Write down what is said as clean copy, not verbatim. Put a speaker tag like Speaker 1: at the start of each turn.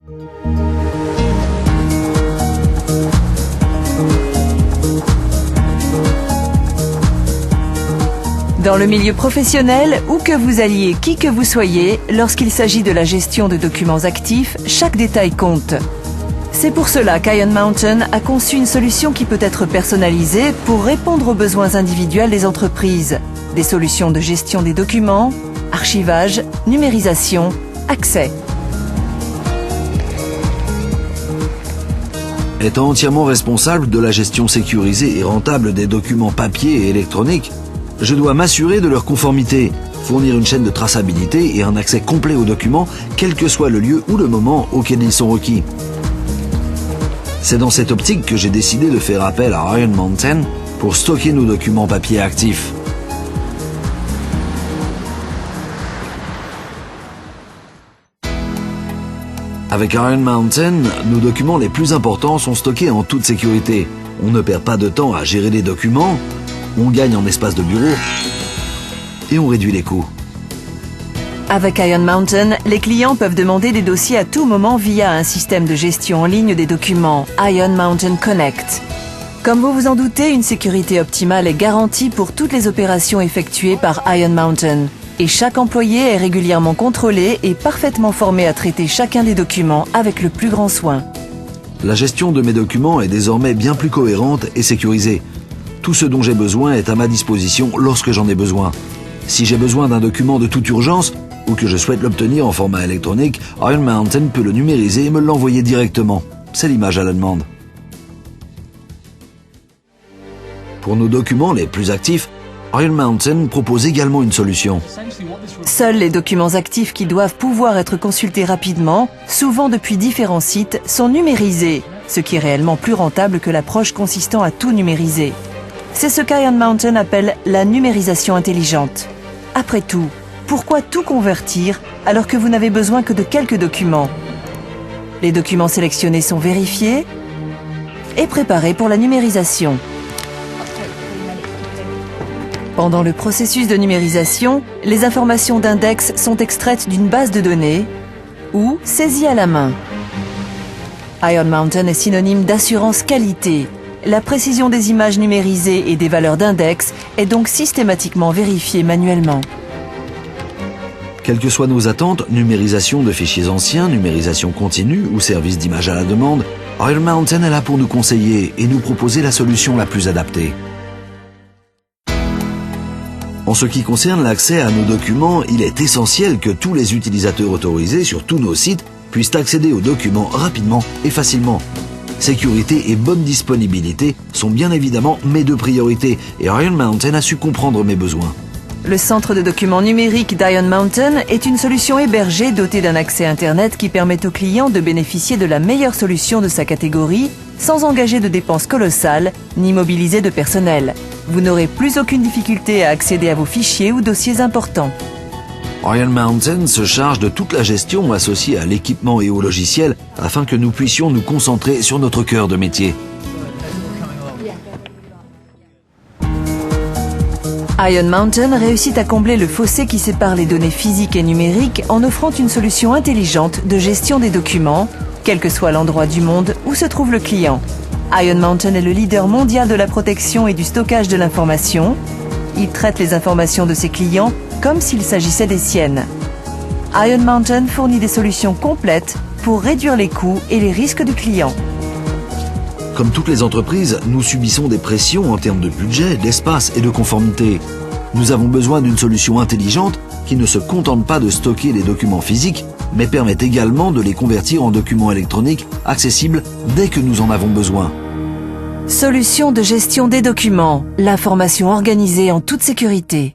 Speaker 1: Dans le milieu professionnel, où que vous alliez, qui que vous soyez, lorsqu'il s'agit de la gestion de documents actifs, chaque détail compte. C'est pour cela qu'Iron Mountain a conçu une solution qui peut être personnalisée pour répondre aux besoins individuels des entreprises. Des solutions de gestion des documents, archivage, numérisation, accès.
Speaker 2: Étant entièrement responsable de la gestion sécurisée et rentable des documents papier et électroniques, je dois m'assurer de leur conformité, fournir une chaîne de traçabilité et un accès complet aux documents, quel que soit le lieu ou le moment auquel ils sont requis. C'est dans cette optique que j'ai décidé de faire appel à Iron Mountain pour stocker nos documents papier actifs. Avec Iron Mountain, nos documents les plus importants sont stockés en toute sécurité. On ne perd pas de temps à gérer les documents, on gagne en espace de bureau et on réduit les coûts.
Speaker 1: Avec Iron Mountain, les clients peuvent demander des dossiers à tout moment via un système de gestion en ligne des documents, Iron Mountain Connect. Comme vous vous en doutez, une sécurité optimale est garantie pour toutes les opérations effectuées par Iron Mountain. Et chaque employé est régulièrement contrôlé et parfaitement formé à traiter chacun des documents avec le plus grand soin.
Speaker 2: La gestion de mes documents est désormais bien plus cohérente et sécurisée. Tout ce dont j'ai besoin est à ma disposition lorsque j'en ai besoin. Si j'ai besoin d'un document de toute urgence ou que je souhaite l'obtenir en format électronique, Iron Mountain peut le numériser et me l'envoyer directement. C'est l'image à la demande. Pour nos documents les plus actifs, Iron Mountain propose également une solution.
Speaker 1: Seuls les documents actifs qui doivent pouvoir être consultés rapidement, souvent depuis différents sites, sont numérisés, ce qui est réellement plus rentable que l'approche consistant à tout numériser. C'est ce qu'Iron Mountain appelle la numérisation intelligente. Après tout, pourquoi tout convertir alors que vous n'avez besoin que de quelques documents? Les documents sélectionnés sont vérifiés et préparés pour la numérisation. Pendant le processus de numérisation, les informations d'index sont extraites d'une base de données ou saisies à la main. Iron Mountain est synonyme d'assurance qualité. La précision des images numérisées et des valeurs d'index est donc systématiquement vérifiée manuellement.
Speaker 2: Quelles que soient nos attentes, numérisation de fichiers anciens, numérisation continue ou service d'image à la demande, Iron Mountain est là pour nous conseiller et nous proposer la solution la plus adaptée. En ce qui concerne l'accès à nos documents, il est essentiel que tous les utilisateurs autorisés sur tous nos sites puissent accéder aux documents rapidement et facilement. Sécurité et bonne disponibilité sont bien évidemment mes deux priorités et Iron Mountain a su comprendre mes besoins.
Speaker 1: Le centre de documents numériques d'Iron Mountain est une solution hébergée dotée d'un accès Internet qui permet au client de bénéficier de la meilleure solution de sa catégorie sans engager de dépenses colossales ni mobiliser de personnel. Vous n'aurez plus aucune difficulté à accéder à vos fichiers ou dossiers importants.
Speaker 2: Iron Mountain se charge de toute la gestion associée à l'équipement et au logiciel afin que nous puissions nous concentrer sur notre cœur de métier.
Speaker 1: Iron Mountain réussit à combler le fossé qui sépare les données physiques et numériques en offrant une solution intelligente de gestion des documents, quel que soit l'endroit du monde où se trouve le client. Iron Mountain est le leader mondial de la protection et du stockage de l'information. Il traite les informations de ses clients comme s'il s'agissait des siennes. Iron Mountain fournit des solutions complètes pour réduire les coûts et les risques du client.
Speaker 2: Comme toutes les entreprises, nous subissons des pressions en termes de budget, d'espace et de conformité. Nous avons besoin d'une solution intelligente qui ne se contente pas de stocker les documents physiques, mais permet également de les convertir en documents électroniques accessibles dès que nous en avons besoin.
Speaker 1: Solution de gestion des documents, l'information organisée en toute sécurité.